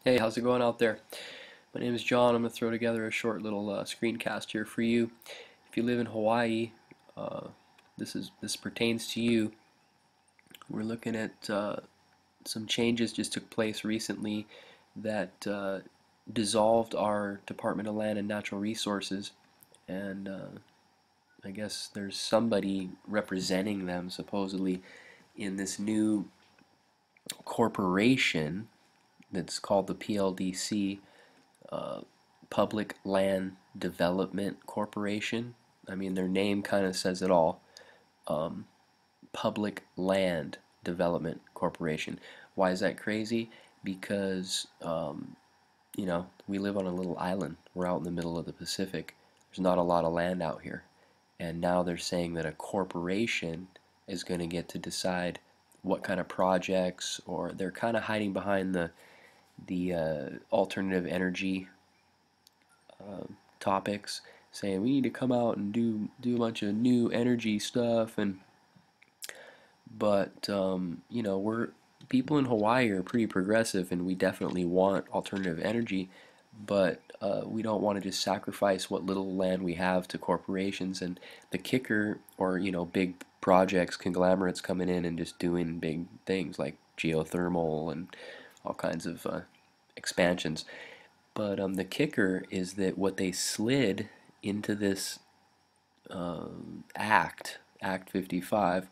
Hey, how's it going out there? My name is John. I'm going to throw together a short little screencast here for you. If you live in Hawaii, uh, this pertains to you. We're looking at some changes just took place recently that dissolved our Department of Land and Natural Resources, and I guess there's somebody representing them supposedly in this new corporation that's called the PLDC, uh, Public Land Development Corporation. I mean, their name kind of says it all. Um, Public Land Development Corporation. Why is that crazy? Because, we live on a little island. We're out in the middle of the Pacific. There's not a lot of land out here. And now they're saying that a corporation is going to get to decide what kind of projects, or they're kind of hiding behind the alternative energy topics, saying we need to come out and do a bunch of new energy stuff, and but we're people in Hawaii are pretty progressive, and we definitely want alternative energy, but we don't want to just sacrifice what little land we have to corporations. And the kicker, or big projects, conglomerates coming in and just doing big things like geothermal and all kinds of expansions. But the kicker is that what they slid into this Act 55,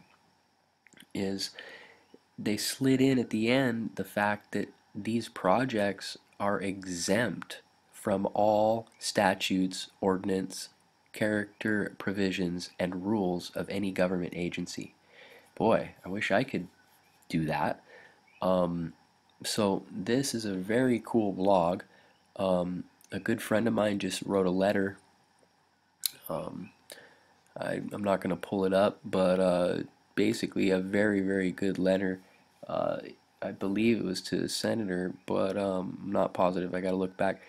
is they slid in at the end the fact that these projects are exempt from all statutes, ordinance, character provisions, and rules of any government agency. Boy, I wish I could do that. Um, so this is a very cool blog. A good friend of mine just wrote a letter. Um, I'm not going to pull it up, but basically a very, very good letter. Uh, I believe it was to the senator, but I'm not positive. I got to look back.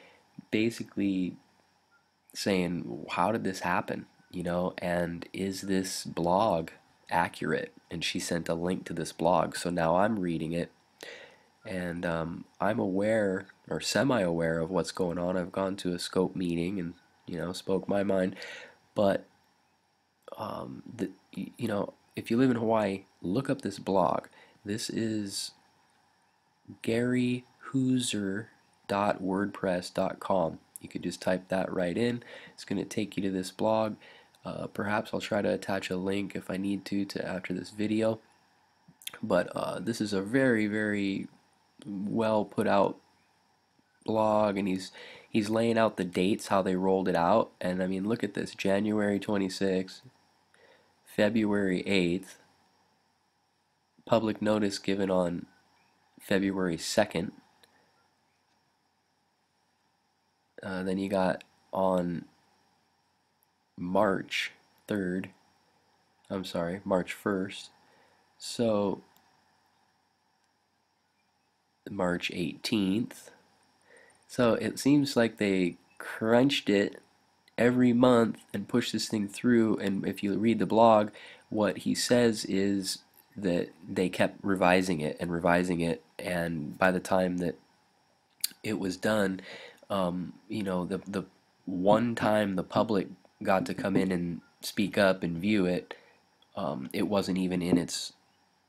Basically saying, how did this happen? And is this blog accurate? And she sent a link to this blog. So now I'm reading it, and I'm aware, or semi-aware, of what's going on. I've gone to a scope meeting and spoke my mind, but if you live in Hawaii, look up this blog. This is garyhooser.wordpress.com. You could just type that right in. It's going to take you to this blog. Perhaps I'll try to attach a link if I need to after this video. But this is a very, very well put out blog, and he's laying out the dates, how they rolled it out. And I mean, look at this: January 26th, February 8th, public notice given on February 2nd. Then you got on March 3rd, I'm sorry, March 1st. So March 18th. So it seems like they crunched it every month and pushed this thing through. And if you read the blog, what he says is that they kept revising it and revising it, and by the time that it was done, the one time the public got to come in and speak up and view it, it wasn't even in its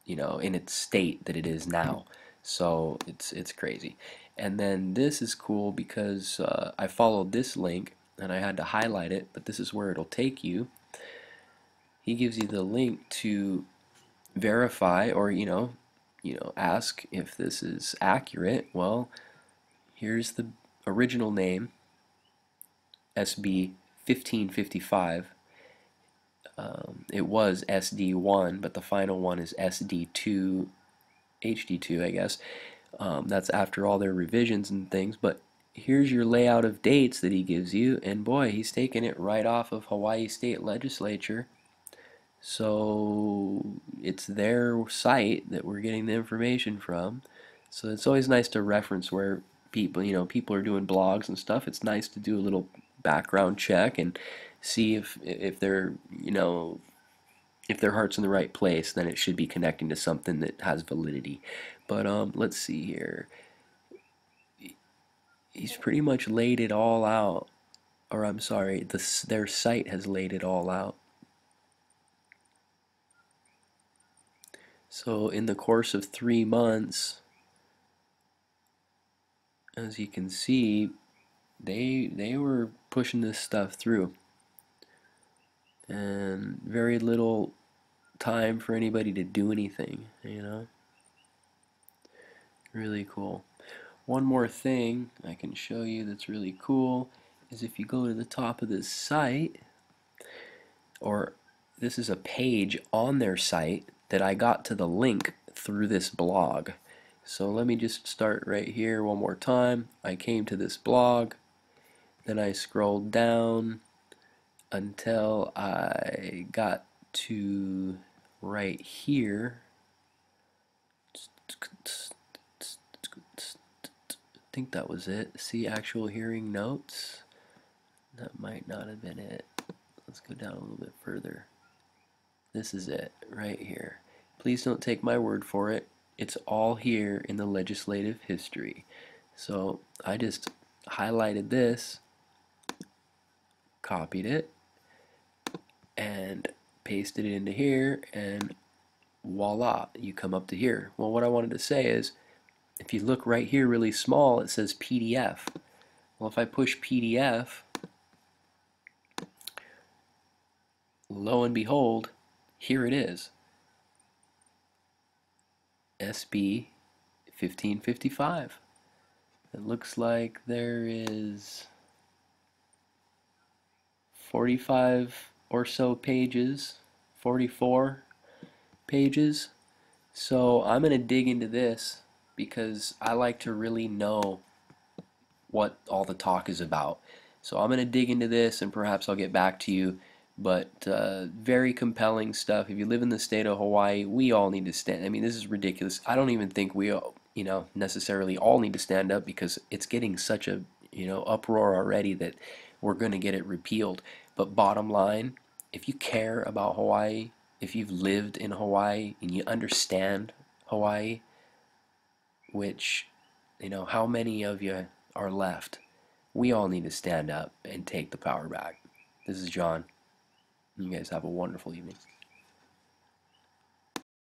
in its state that it is now. So it's crazy. And then this is cool because I followed this link and I had to highlight it, but this is where it'll take you. He gives you the link to verify, or ask if this is accurate. Well, here's the original name, SB 1555. It was SD1, but the final one is SD2, HD2, I guess. That's after all their revisions and things. But here's your layout of dates that he gives you, and boy, he's taking it right off of Hawaii State Legislature. So it's their site that we're getting the information from. So it's always nice to reference where people are doing blogs and stuff. It's nice to do a little background check and see if they're, if their heart's in the right place, then it should be connecting to something that has validity. But let's see here. he's pretty much laid it all out. Or I'm sorry, their site has laid it all out. So in the course of 3 months, as you can see, they were pushing this stuff through, and very little time for anybody to do anything, you know? Really cool. One more thing I can show you that's really cool is if you go to the top of this site, or this is a page on their site that I got to the link through this blog. So let me just start right here one more time. I came to this blog, then I scrolled down until I got to right here. I think that was it. See actual hearing notes. That might not have been it. Let's go down a little bit further. This is it right here. Please don't take my word for it. It's all here in the legislative history. So I just highlighted this, copied it, and pasted it into here, and voila, you come up to here. Well, what I wanted to say is, if you look right here really small, it says PDF. Well, if I push PDF, lo and behold, here it is. SB 1555. It looks like there is 45 or so pages, 44 pages. So I'm going to dig into this because I like to really know what all the talk is about. So I'm going to dig into this and perhaps I'll get back to you. But very compelling stuff. If you live in the state of Hawaii, we all need to stand. I mean, this is ridiculous. I don't even think we, necessarily all need to stand up because it's getting such a, uproar already that we're going to get it repealed. But bottom line, if you care about Hawaii, if you've lived in Hawaii and you understand Hawaii, which, how many of you are left? We all need to stand up and take the power back. This is John. You guys have a wonderful evening.